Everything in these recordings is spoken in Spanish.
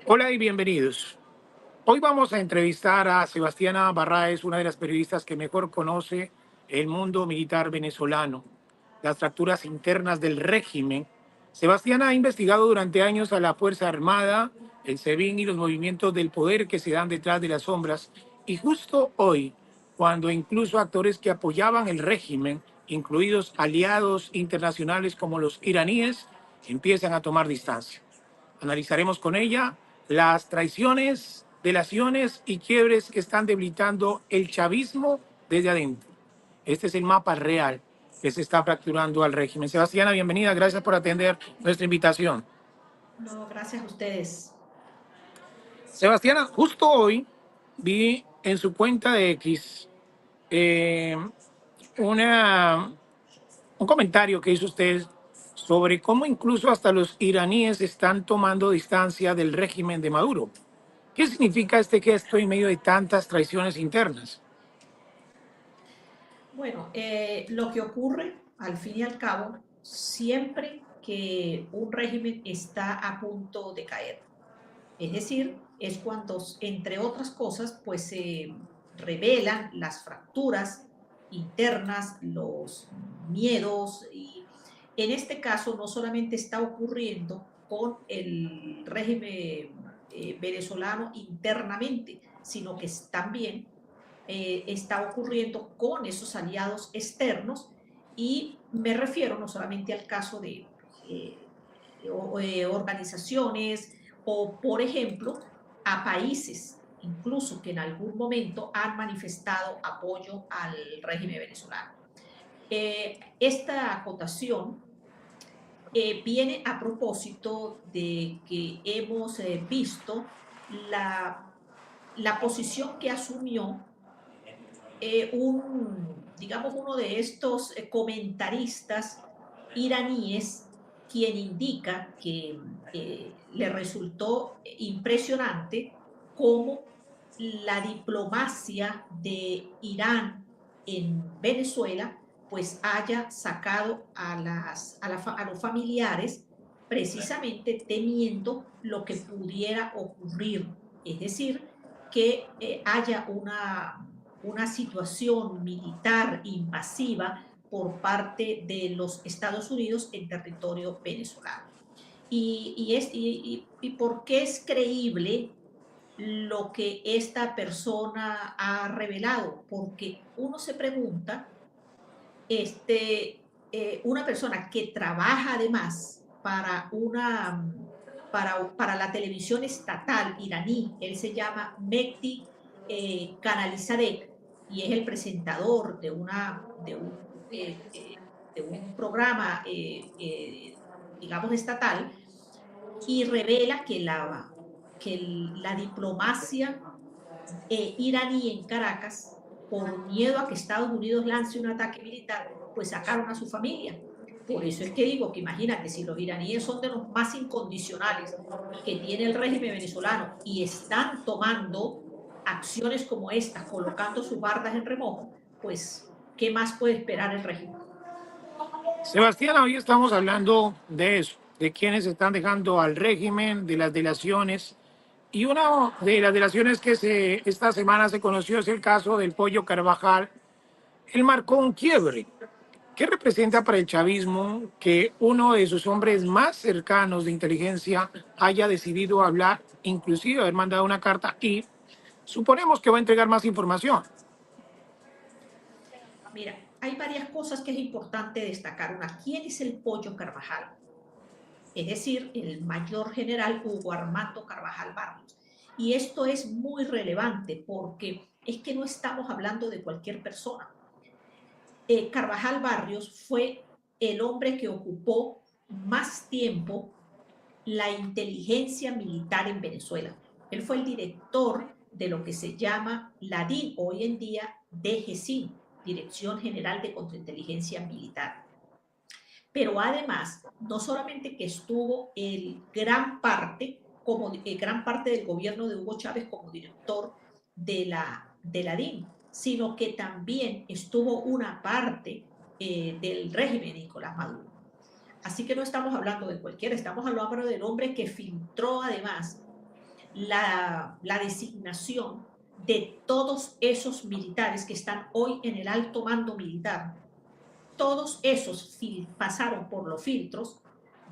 Hola y bienvenidos. Hoy vamos a entrevistar a Sebastiana Barraez, una de las periodistas que mejor conoce el mundo militar venezolano, las fracturas internas del régimen. Sebastiana ha investigado durante años a la Fuerza Armada, el SEBIN y los movimientos del poder que se dan detrás de las sombras. Y justo hoy, cuando incluso actores que apoyaban el régimen, incluidos aliados internacionales como los iraníes, empiezan a tomar distancia. Analizaremos con ella las traiciones, delaciones y quiebres que están debilitando el chavismo desde adentro. Este es el mapa real que se está fracturando al régimen. Sebastiana, bienvenida. Gracias por atender nuestra invitación. No, gracias a ustedes. Sebastiana, justo hoy vi en su cuenta de X eh, una, un comentario que hizo usted sobre cómo incluso hasta los iraníes están tomando distancia del régimen de Maduro. ¿Qué significa este gesto en medio de tantas traiciones internas? Bueno, lo que ocurre, al fin y al cabo, siempre que un régimen está a punto de caer. Es decir, es cuando, entre otras cosas, pues se revelan las fracturas internas, los miedos, y en este caso no solamente está ocurriendo con el régimen venezolano internamente, sino que también está ocurriendo con esos aliados externos, y me refiero no solamente al caso de organizaciones o, por ejemplo, a países incluso que en algún momento han manifestado apoyo al régimen venezolano. Esta acotación viene a propósito de que hemos visto la posición que asumió digamos, uno de estos comentaristas iraníes, quien indica que le resultó impresionante cómo la diplomacia de Irán en Venezuela pues haya sacado a los familiares precisamente temiendo lo que pudiera ocurrir, es decir, que haya una situación militar invasiva por parte de los Estados Unidos en territorio venezolano. ¿Y por qué es creíble lo que esta persona ha revelado? Porque uno se pregunta, una persona que trabaja además para la televisión estatal iraní, él se llama Mehdi Kanalizadeh, y es el presentador de un programa, digamos, estatal, y revela que la diplomacia iraní en Caracas, por miedo a que Estados Unidos lance un ataque militar, pues sacaron a su familia. Por eso es que digo que imagínate, si los iraníes son de los más incondicionales que tiene el régimen venezolano y están tomando acciones como estas, colocando sus bardas en remojo, pues, ¿qué más puede esperar el régimen? Sebastián, hoy estamos hablando de eso, de quienes están dejando al régimen, de las delaciones. Y una de las delaciones que esta semana se conoció es el caso del Pollo Carvajal. Él marcó un quiebre. ¿Qué representa para el chavismo que uno de sus hombres más cercanos de inteligencia haya decidido hablar, inclusive haber mandado una carta y suponemos que va a entregar más información? Mira, hay varias cosas que es importante destacar. Una, ¿quién es el Pollo Carvajal? Es decir, el mayor general Hugo Armando Carvajal Barrios. Y esto es muy relevante porque es que no estamos hablando de cualquier persona. Carvajal Barrios fue el hombre que ocupó más tiempo la inteligencia militar en Venezuela. Él fue el director de lo que se llama la DIN, hoy en día DGCIN, Dirección General de Contrainteligencia Militar. Pero además, no solamente que estuvo gran parte del gobierno de Hugo Chávez como director de la DIN, sino que también estuvo una parte del régimen de Nicolás Maduro. Así que no estamos hablando de cualquiera, estamos hablando del hombre que filtró además la designación de todos esos militares que están hoy en el alto mando militar. Todos esos pasaron por los filtros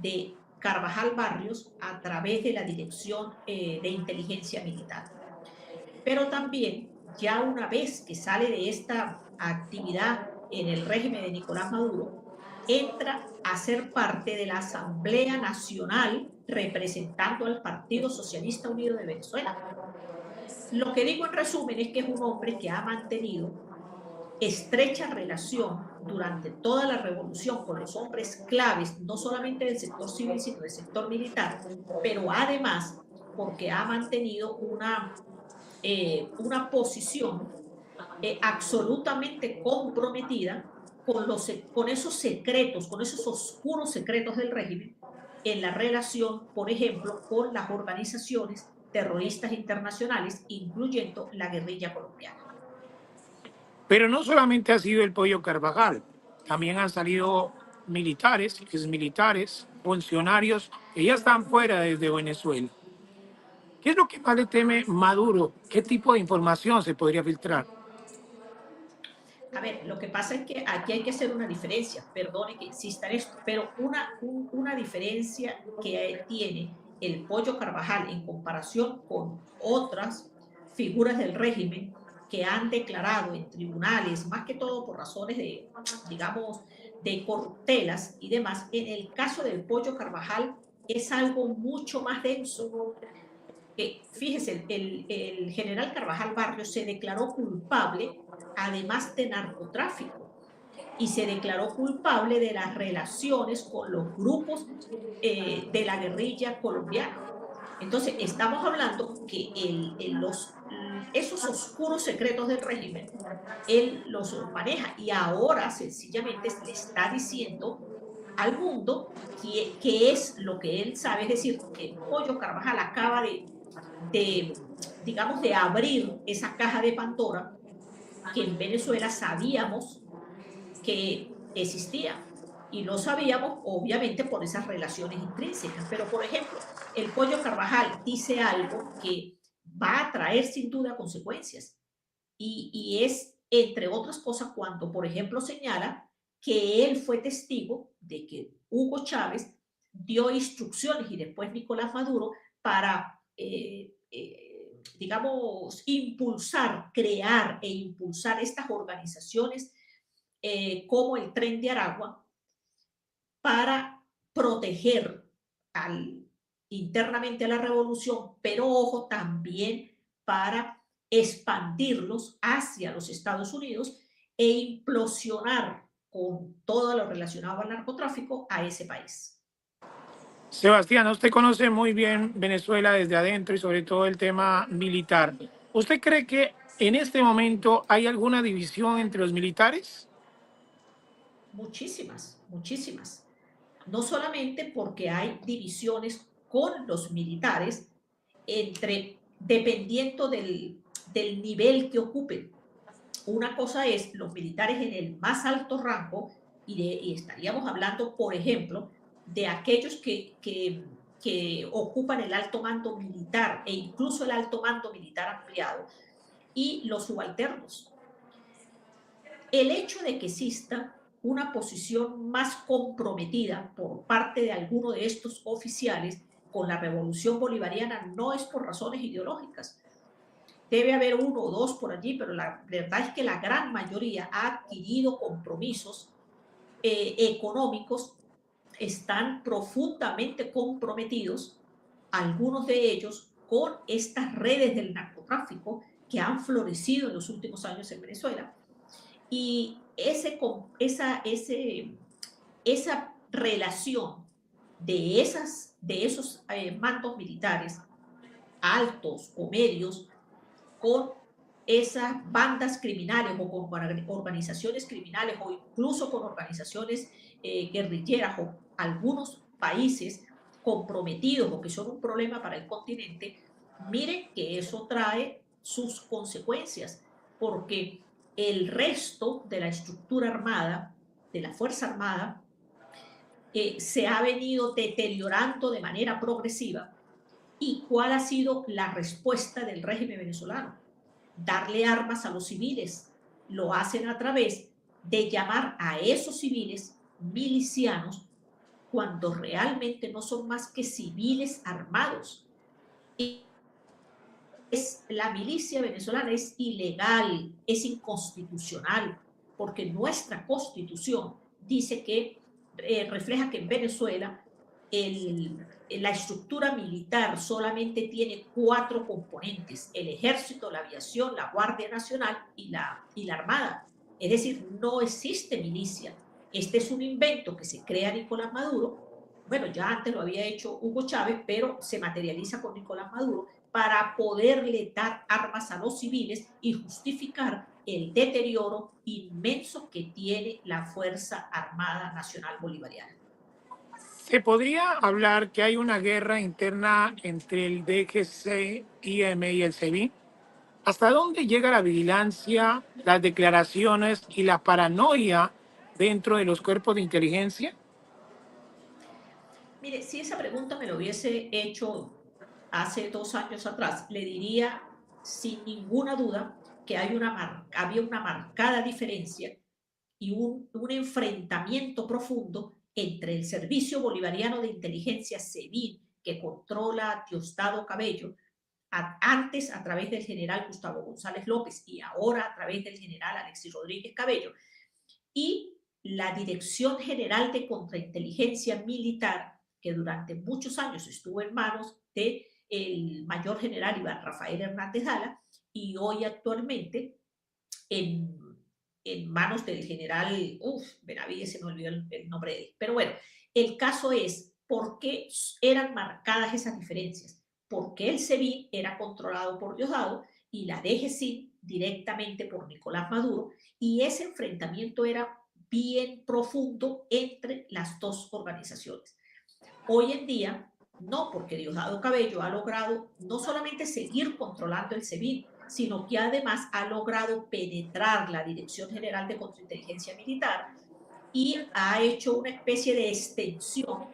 de Carvajal Barrios a través de la Dirección de Inteligencia Militar. Pero también, ya una vez que sale de esta actividad en el régimen de Nicolás Maduro, entra a ser parte de la Asamblea Nacional representando al Partido Socialista Unido de Venezuela. Lo que digo en resumen es que es un hombre que ha mantenido estrecha relación durante toda la revolución con los hombres claves, no solamente del sector civil, sino del sector militar, pero además porque ha mantenido una posición absolutamente comprometida con esos secretos, con esos oscuros secretos del régimen, en la relación, por ejemplo, con las organizaciones terroristas internacionales, incluyendo la guerrilla colombiana. Pero no solamente ha sido el Pollo Carvajal, también han salido militares, exmilitares, funcionarios que ya están fuera desde Venezuela. ¿Qué es lo que más le teme Maduro? ¿Qué tipo de información se podría filtrar? A ver, lo que pasa es que aquí hay que hacer una diferencia, perdone que insista en esto, pero una diferencia que tiene el Pollo Carvajal en comparación con otras figuras del régimen que han declarado en tribunales, más que todo por razones de, digamos, de corruptelas y demás, en el caso del Pollo Carvajal es algo mucho más denso. Fíjese, el general Carvajal Barrios se declaró culpable además de narcotráfico y se declaró culpable de las relaciones con los grupos de la guerrilla colombiana. Entonces, estamos hablando que esos oscuros secretos del régimen, él los maneja y ahora sencillamente le está diciendo al mundo que es lo que él sabe, es decir, que Pollo Carvajal acaba digamos, de abrir esa caja de Pandora que en Venezuela sabíamos que existía. Y lo sabíamos, obviamente, por esas relaciones intrínsecas. Pero, por ejemplo, el Pollo Carvajal dice algo que va a traer sin duda consecuencias. Y es, entre otras cosas, cuando, por ejemplo, señala que él fue testigo de que Hugo Chávez dio instrucciones y después Nicolás Maduro para digamos, crear e impulsar estas organizaciones como el Tren de Aragua para proteger internamente a la revolución, pero ojo, también para expandirlos hacia los Estados Unidos e implosionar con todo lo relacionado al narcotráfico a ese país. Sebastián, usted conoce muy bien Venezuela desde adentro y sobre todo el tema militar. ¿Usted cree que en este momento hay alguna división entre los militares? Muchísimas, muchísimas. No solamente porque hay divisiones con los militares dependiendo del nivel que ocupen. Una cosa es los militares en el más alto rango y estaríamos hablando, por ejemplo, de aquellos que ocupan el alto mando militar e incluso el alto mando militar ampliado y los subalternos. El hecho de que exista una posición más comprometida por parte de alguno de estos oficiales con la revolución bolivariana no es por razones ideológicas. Debe haber uno o dos por allí, pero la verdad es que la gran mayoría ha adquirido compromisos económicos, están profundamente comprometidos, algunos de ellos, con estas redes del narcotráfico que han florecido en los últimos años en Venezuela. Y esa relación de esos mandos militares altos o medios con esas bandas criminales o con organizaciones criminales o incluso con organizaciones guerrilleras o algunos países comprometidos o que son un problema para el continente, miren que eso trae sus consecuencias, porque el resto de la estructura armada, de la Fuerza Armada, se ha venido deteriorando de manera progresiva ¿Y cuál ha sido la respuesta del régimen venezolano? Darle armas a los civiles. Lo hacen a través de llamar a esos civiles milicianos cuando realmente no son más que civiles armados. La milicia venezolana es ilegal, es inconstitucional, porque nuestra constitución dice que refleja que en Venezuela la estructura militar solamente tiene 4 componentes: el ejército, la aviación, la Guardia Nacional y la Armada. Es decir, no existe milicia. Este es un invento que se crea Nicolás Maduro. Bueno, ya antes lo había hecho Hugo Chávez, pero se materializa con Nicolás Maduro para poderle dar armas a los civiles y justificar el deterioro inmenso que tiene la Fuerza Armada Nacional Bolivariana. ¿Se podría hablar que hay una guerra interna entre el DGC, IM y el SEBIN? ¿Hasta dónde llega la vigilancia, las declaraciones y la paranoia dentro de los cuerpos de inteligencia? Mire, si esa pregunta me lo hubiese hecho hace 2 años atrás, le diría sin ninguna duda que había una marcada diferencia y un enfrentamiento profundo entre el Servicio Bolivariano de Inteligencia SEBIN, que controla Diosdado Cabello, antes a través del general Gustavo González López y ahora a través del general Alexis Rodríguez Cabello, y la Dirección General de Contrainteligencia Militar, que durante muchos años estuvo en manos del mayor general Iván Rafael Hernández Dala, y hoy actualmente en, en manos del general, Benavides, se me olvidó el nombre de él. Pero bueno, el caso es por qué eran marcadas esas diferencias. Porque el SEBIN era controlado por Diosdado y la DGCIN directamente por Nicolás Maduro, y ese enfrentamiento era bien profundo entre las dos organizaciones. Hoy en día, no, porque Diosdado Cabello ha logrado no solamente seguir controlando el SEBIN, sino que además ha logrado penetrar la Dirección General de Contrainteligencia Militar y ha hecho una especie de extensión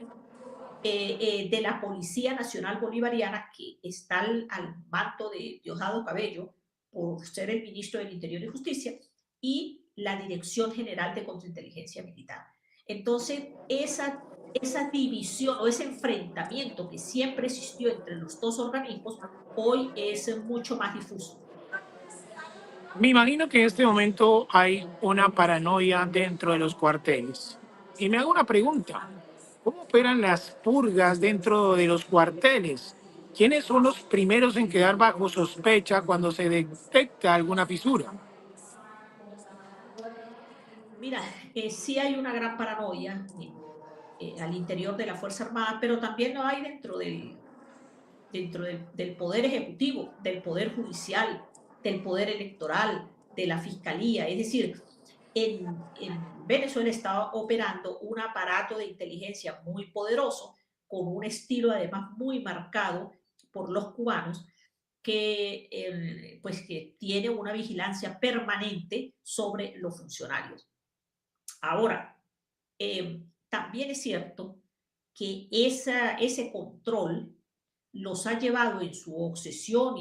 de la Policía Nacional Bolivariana, que está al mando de Diosdado Cabello por ser el ministro del Interior y Justicia, y la Dirección General de Contrainteligencia Militar. Entonces, esa división o ese enfrentamiento que siempre existió entre los dos organismos, hoy es mucho más difuso. Me imagino que en este momento hay una paranoia dentro de los cuarteles. Y me hago una pregunta. ¿Cómo operan las purgas dentro de los cuarteles? ¿Quiénes son los primeros en quedar bajo sospecha cuando se detecta alguna fisura? Mira, sí hay una gran paranoia al interior de la Fuerza Armada, pero también lo hay dentro del Poder Ejecutivo, del Poder Judicial, del Poder Electoral, de la Fiscalía. Es decir, en Venezuela está operando un aparato de inteligencia muy poderoso, con un estilo además muy marcado por los cubanos, pues que tiene una vigilancia permanente sobre los funcionarios. Ahora, también es cierto que ese control los ha llevado en su obsesión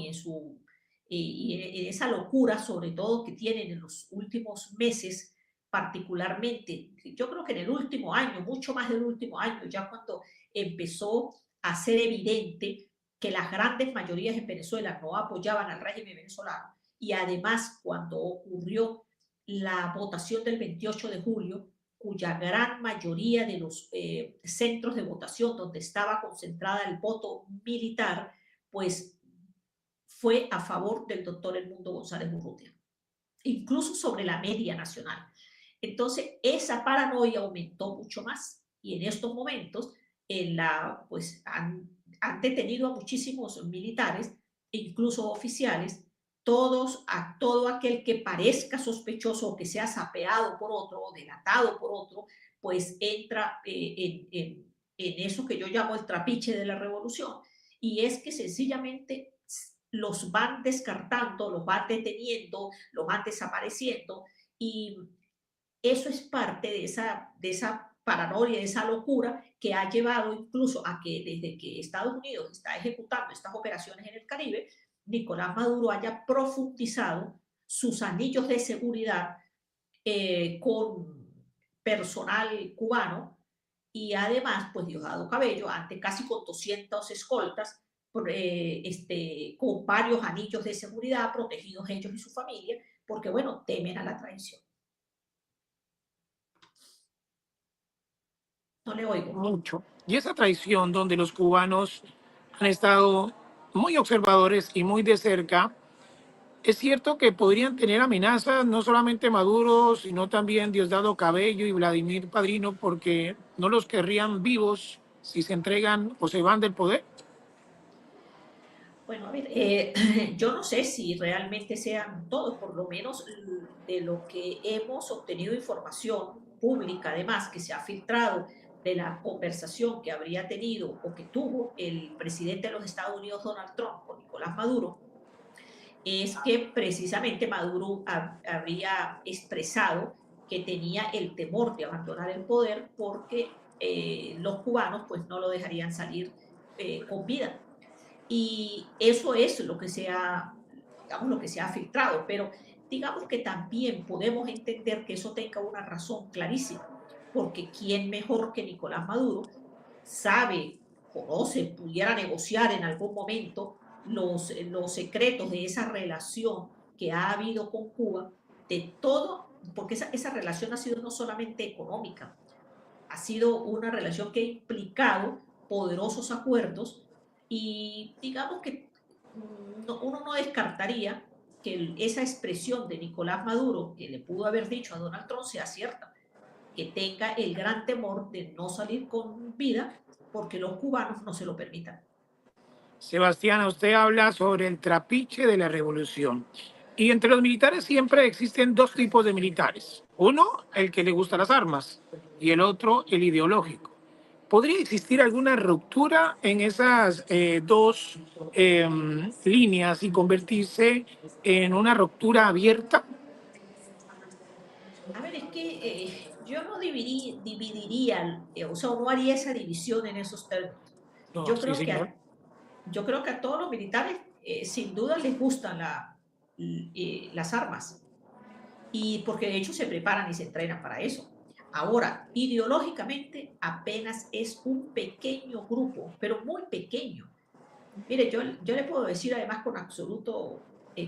y en esa locura, sobre todo que tienen en los últimos meses, particularmente, yo creo que en el último año, mucho más del último año, ya cuando empezó a ser evidente que las grandes mayorías en Venezuela no apoyaban al régimen venezolano, y además cuando ocurrió la votación del 28 de julio, cuya gran mayoría de los centros de votación donde estaba concentrada el voto militar, pues fue a favor del doctor Edmundo González Urrutia, incluso sobre la media nacional. Entonces, esa paranoia aumentó mucho más, y en estos momentos pues han detenido a muchísimos militares, incluso oficiales. Todo aquel que parezca sospechoso o que sea sapeado por otro o delatado por otro, pues entra en eso que yo llamo el trapiche de la revolución, y es que sencillamente los van descartando, los van deteniendo, los van desapareciendo, y eso es parte de esa paranoia, esa locura que ha llevado incluso a que desde que Estados Unidos está ejecutando estas operaciones en el Caribe, Nicolás Maduro haya profundizado sus anillos de seguridad con personal cubano y además, pues Diosdado Cabello, ante casi con 200 escoltas, con varios anillos de seguridad, protegidos ellos y su familia, porque, bueno, temen a la traición. No le oigo. Mucho. Y esa traición donde los cubanos han estado muy observadores y muy de cerca, es cierto que podrían tener amenazas no solamente Maduro, sino también Diosdado Cabello y Vladimir Padrino, porque no los querrían vivos si se entregan o se van del poder. Bueno, a ver, yo no sé si realmente sean todos, por lo menos de lo que hemos obtenido información pública, además, que se ha filtrado de la conversación que habría tenido o que tuvo el presidente de los Estados Unidos, Donald Trump, con Nicolás Maduro, es que precisamente Maduro habría expresado que tenía el temor de abandonar el poder porque los cubanos pues no lo dejarían salir con vida. Y eso es lo que se ha, digamos, lo que se ha filtrado, pero digamos que también podemos entender que eso tenga una razón clarísima, porque quién mejor que Nicolás Maduro sabe, conoce, pudiera negociar en algún momento los secretos de esa relación que ha habido con Cuba, de todo, porque esa relación ha sido no solamente económica, ha sido una relación que ha implicado poderosos acuerdos y digamos que uno no descartaría que esa expresión de Nicolás Maduro que le pudo haber dicho a Donald Trump sea cierta, que tenga el gran temor de no salir con vida porque los cubanos no se lo permitan. Sebastián, usted habla sobre el trapiche de la revolución. Y entre los militares siempre existen dos tipos de militares. Uno, el que le gusta las armas, y el otro, el ideológico. ¿Podría existir alguna ruptura en esas dos líneas y convertirse en una ruptura abierta? A ver, es que yo no dividiría, o sea, no haría esa división en esos términos. No, Yo sí, creo que señor. yo creo que a todos los militares sin duda les gustan las armas y porque de hecho se preparan y se entrenan para eso. Ahora, ideológicamente apenas es un pequeño grupo, pero muy pequeño. Mire, yo le puedo decir además con absoluto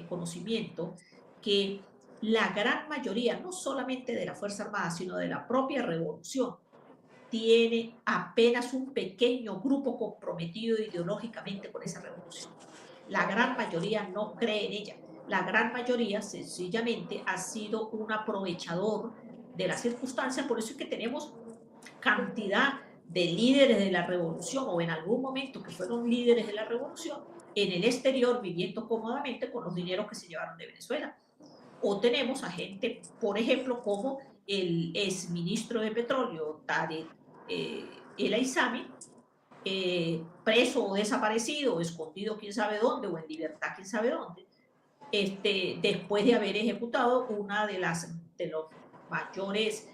conocimiento que la gran mayoría, no solamente de la Fuerza Armada, sino de la propia revolución, tiene apenas un pequeño grupo comprometido ideológicamente con esa revolución. La gran mayoría no cree en ella. La gran mayoría sencillamente ha sido un aprovechador de las circunstancias. Por eso es que tenemos cantidad de líderes de la revolución o en algún momento que fueron líderes de la revolución en el exterior viviendo cómodamente con los dineros que se llevaron de Venezuela. O tenemos a gente, por ejemplo, como el exministro de Petróleo, Tarek El Aizami, preso o desaparecido, o escondido quién sabe dónde, o en libertad quién sabe dónde, después de haber ejecutado una de los mayores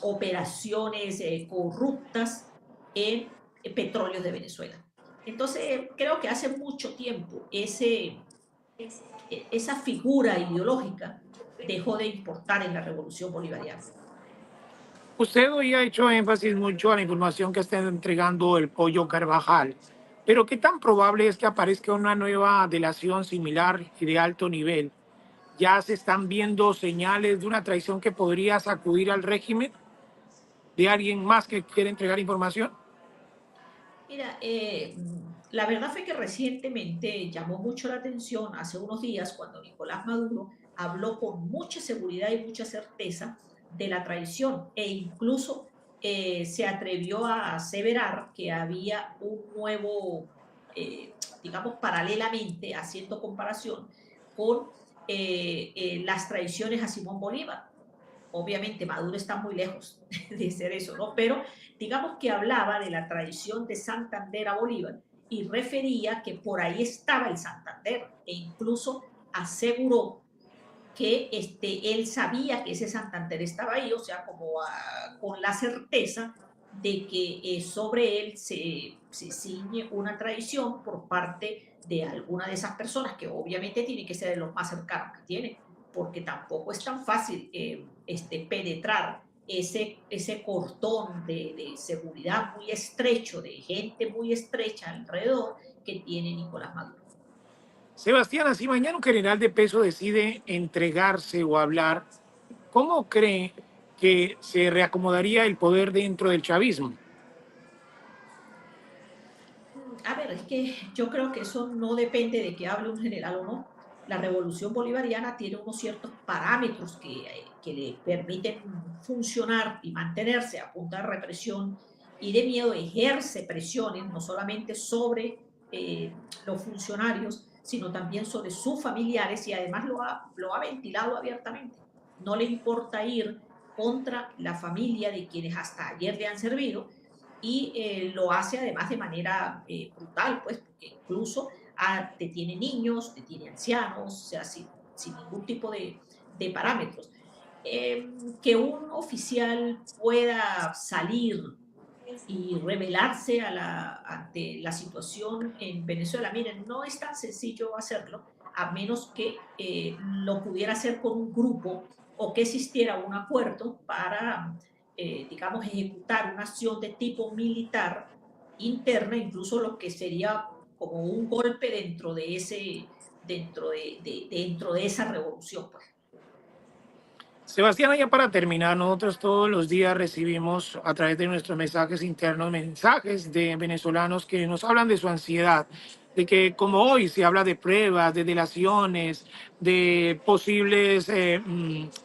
operaciones corruptas en petróleos de Venezuela. Entonces, creo que hace mucho tiempo esa figura ideológica dejó de importar en la revolución bolivariana. Usted hoy ha hecho énfasis mucho a la información que está entregando el pollo Carvajal, pero ¿qué tan probable es que aparezca una nueva delación similar y de alto nivel? ¿Ya se están viendo señales de una traición que podría sacudir al régimen de alguien más que quiere entregar información? Mira, la verdad fue que recientemente llamó mucho la atención hace unos días cuando Nicolás Maduro habló con mucha seguridad y mucha certeza de la traición e incluso se atrevió a aseverar que había un nuevo, digamos, paralelamente, haciendo comparación con las traiciones a Simón Bolívar. Obviamente Maduro está muy lejos de ser eso, ¿no? Pero digamos que hablaba de la traición de Santander a Bolívar y refería que por ahí estaba el Santander e incluso aseguró que él sabía que ese Santander estaba ahí, o sea, como con la certeza de que sobre él se ciñe una traición por parte de alguna de esas personas, que obviamente tiene que ser de los más cercanos que tiene, porque tampoco es tan fácil penetrar ese cordón de seguridad muy estrecho, de gente muy estrecha alrededor que tiene Nicolás Maduro. Sebastián, si mañana un general de peso decide entregarse o hablar, ¿cómo cree que se reacomodaría el poder dentro del chavismo? A ver, es que yo creo que eso no depende de que hable un general o no. La revolución bolivariana tiene unos ciertos parámetros que le permiten funcionar y mantenerse a punta de represión y de miedo, ejerce presiones no solamente sobre los funcionarios, sino también sobre sus familiares y además lo ha ventilado abiertamente. No le importa ir contra la familia de quienes hasta ayer le han servido y lo hace además de manera brutal, pues, porque incluso te tiene niños, te tiene ancianos, o sea, sin ningún tipo de parámetros. Que un oficial pueda salir y revelarse ante la situación en Venezuela, miren, no es tan sencillo hacerlo, a menos que lo pudiera hacer con un grupo o que existiera un acuerdo para, digamos, ejecutar una acción de tipo militar interna, incluso lo que sería como un golpe dentro de esa revolución, pues. Sebastián, ya para terminar, nosotros todos los días recibimos a través de nuestros mensajes internos mensajes de venezolanos que nos hablan de su ansiedad, de que como hoy se habla de pruebas, de delaciones, de posibles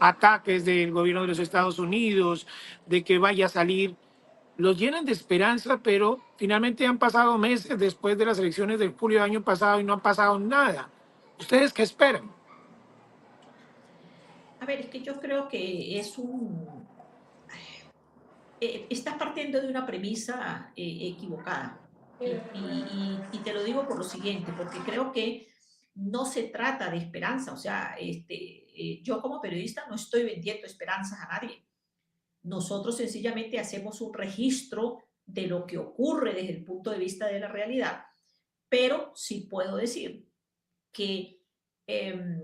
ataques del gobierno de los Estados Unidos, de que vaya a salir, los llenan de esperanza, pero finalmente han pasado meses después de las elecciones del julio del año pasado y no ha pasado nada. ¿Ustedes qué esperan? A ver, es que yo creo que estás partiendo de una premisa equivocada. Y te lo digo por lo siguiente, porque creo que no se trata de esperanza. O sea, yo como periodista no estoy vendiendo esperanzas a nadie. Nosotros sencillamente hacemos un registro de lo que ocurre desde el punto de vista de la realidad, pero sí puedo decir que eh,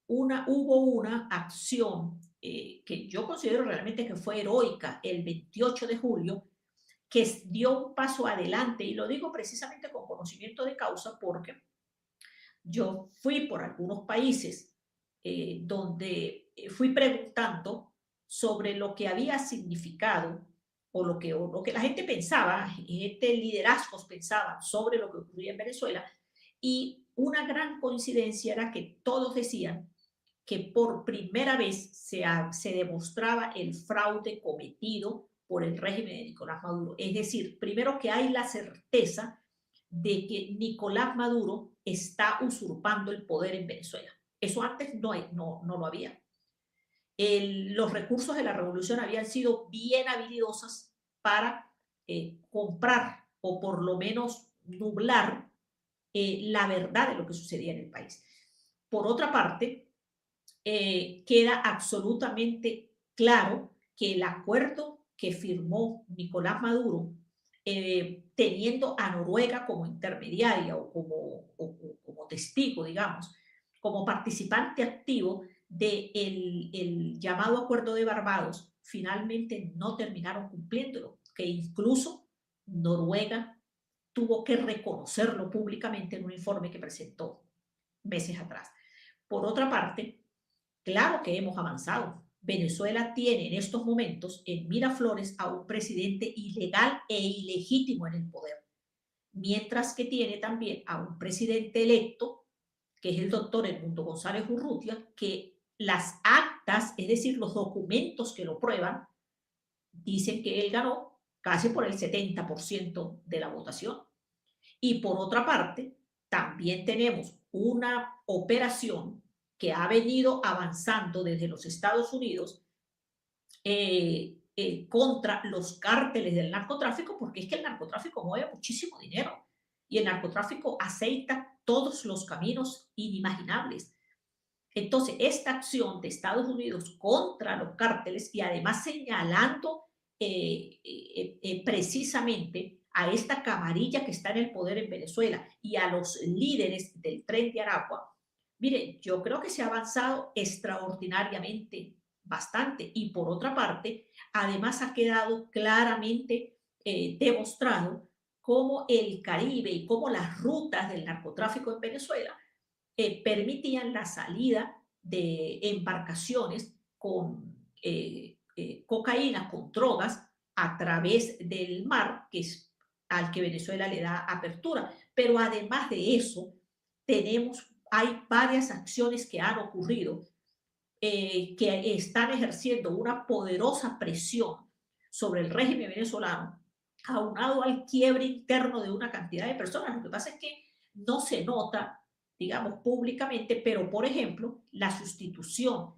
hubo una acción que yo considero realmente que fue heroica el 28 de julio, que dio un paso adelante, y lo digo precisamente con conocimiento de causa porque yo fui por algunos países donde fui preguntando sobre lo que había significado o lo que la gente pensaba, liderazgos pensaban sobre lo que ocurría en Venezuela, y una gran coincidencia era que todos decían que por primera vez se demostraba el fraude cometido por el régimen de Nicolás Maduro. Es decir, primero que hay la certeza de que Nicolás Maduro está usurpando el poder en Venezuela. Eso antes no lo había. Los recursos de la revolución habían sido bien habilidosos para comprar o por lo menos nublar la verdad de lo que sucedía en el país. Por otra parte, queda absolutamente claro que el acuerdo que firmó Nicolás Maduro, teniendo a Noruega como intermediaria como testigo, digamos, como participante activo del el llamado Acuerdo de Barbados, finalmente no terminaron cumpliéndolo, que incluso Noruega tuvo que reconocerlo públicamente en un informe que presentó meses atrás. Por otra parte, claro que hemos avanzado. Venezuela tiene en estos momentos en Miraflores a un presidente ilegal e ilegítimo en el poder, mientras que tiene también a un presidente electo, que es el doctor Edmundo González Urrutia, que las actas, es decir, los documentos que lo prueban, dicen que él ganó casi por el 70% de la votación. Y por otra parte, también tenemos una operación que ha venido avanzando desde los Estados Unidos contra los cárteles del narcotráfico, porque es que el narcotráfico mueve muchísimo dinero y el narcotráfico aceita todos los caminos inimaginables. Entonces, esta acción de Estados Unidos contra los cárteles y además señalando precisamente a esta camarilla que está en el poder en Venezuela y a los líderes del Tren de Aragua, mire, yo creo que se ha avanzado extraordinariamente bastante. Y por otra parte, además ha quedado claramente demostrado cómo el Caribe y cómo las rutas del narcotráfico en Venezuela permitían la salida de embarcaciones con cocaína, con drogas, a través del mar, que es al que Venezuela le da apertura. Pero además de eso, hay varias acciones que han ocurrido que están ejerciendo una poderosa presión sobre el régimen venezolano, aunado al quiebre interno de una cantidad de personas. Lo que pasa es que no se nota, digamos, públicamente, pero por ejemplo, la sustitución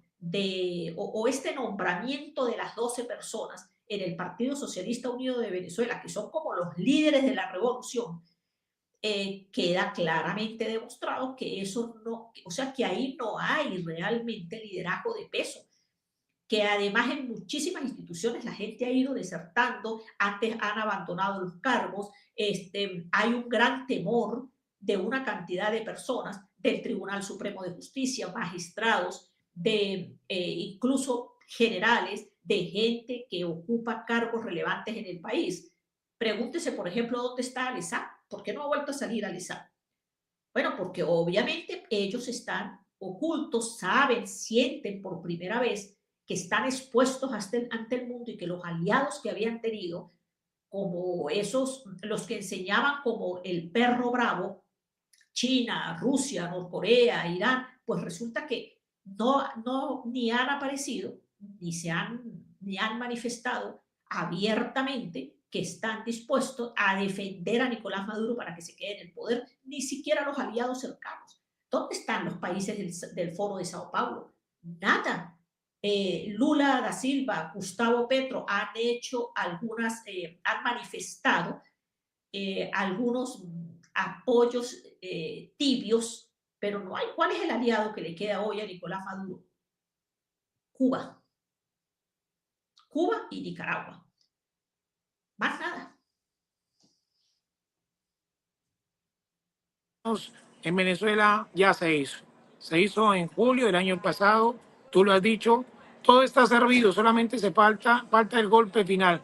o este nombramiento de las 12 personas en el Partido Socialista Unido de Venezuela, que son como los líderes de la revolución, queda claramente demostrado que eso no, o sea, que ahí no hay realmente liderazgo de peso, que además en muchísimas instituciones la gente ha ido desertando, antes han abandonado los cargos, hay un gran temor de una cantidad de personas del Tribunal Supremo de Justicia, magistrados, de incluso generales, de gente que ocupa cargos relevantes en el país. Pregúntese, por ejemplo, ¿dónde está Alessandro? ¿Por qué no ha vuelto a salir Alessandro? Bueno, porque obviamente ellos están ocultos, saben, sienten por primera vez que están expuestos ante el mundo y que los aliados que habían tenido, como esos, los que enseñaban como el perro bravo, China, Rusia, Norcorea, Irán, pues resulta que ni han aparecido, ni han manifestado abiertamente que están dispuestos a defender a Nicolás Maduro para que se quede en el poder, ni siquiera los aliados cercanos. ¿Dónde están los países del Foro de Sao Paulo? Nada. Lula da Silva, Gustavo Petro han manifestado algunos apoyos tibios, pero no hay. ¿Cuál es el aliado que le queda hoy a Nicolás Maduro? Cuba. Cuba y Nicaragua. Más nada. En Venezuela ya se hizo. Se hizo en julio del año pasado, tú lo has dicho, todo está servido, solamente falta el golpe final.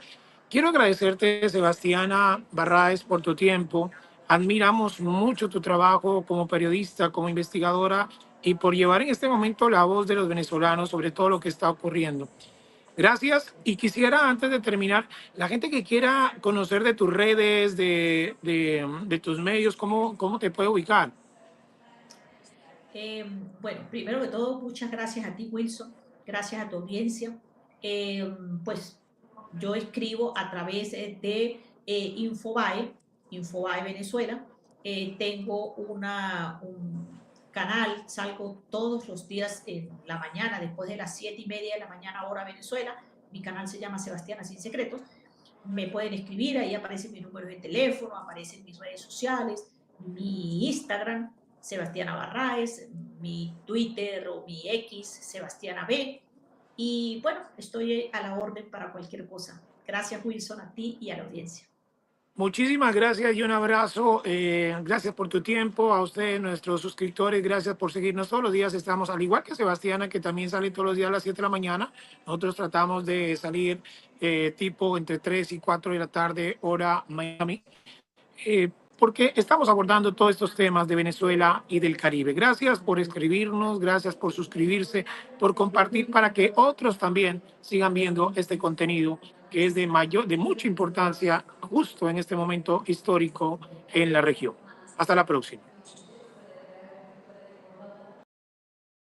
Quiero agradecerte, Sebastiana Barraez, por tu tiempo. Admiramos mucho tu trabajo como periodista, como investigadora y por llevar en este momento la voz de los venezolanos sobre todo lo que está ocurriendo. Gracias. Y quisiera, antes de terminar, la gente que quiera conocer de tus redes, de tus medios, ¿cómo te puede ubicar? Bueno, primero que todo, muchas gracias a ti, Wilson. Gracias a tu audiencia. Pues yo escribo a través de Infobae Venezuela. Tengo un canal, salgo todos los días en la mañana, después de las 7:30 de la mañana, hora Venezuela. Mi canal se llama Sebastiana Sin Secretos. Me pueden escribir, ahí aparece mi número de teléfono, aparecen mis redes sociales, mi Instagram, Sebastiana Barraez, mi Twitter o mi X, Sebastiana B. Y bueno, estoy a la orden para cualquier cosa. Gracias, Wilson, a ti y a la audiencia. Muchísimas gracias y un abrazo. Gracias por tu tiempo. A ustedes, nuestros suscriptores, gracias por seguirnos todos los días. Estamos, al igual que Sebastiana, que también sale todos los días a las 7 de la mañana. Nosotros tratamos de salir tipo entre 3 y 4 de la tarde, hora Miami. Porque estamos abordando todos estos temas de Venezuela y del Caribe. Gracias por escribirnos, gracias por suscribirse, por compartir para que otros también sigan viendo este contenido que es de mucha importancia justo en este momento histórico en la región. Hasta la próxima.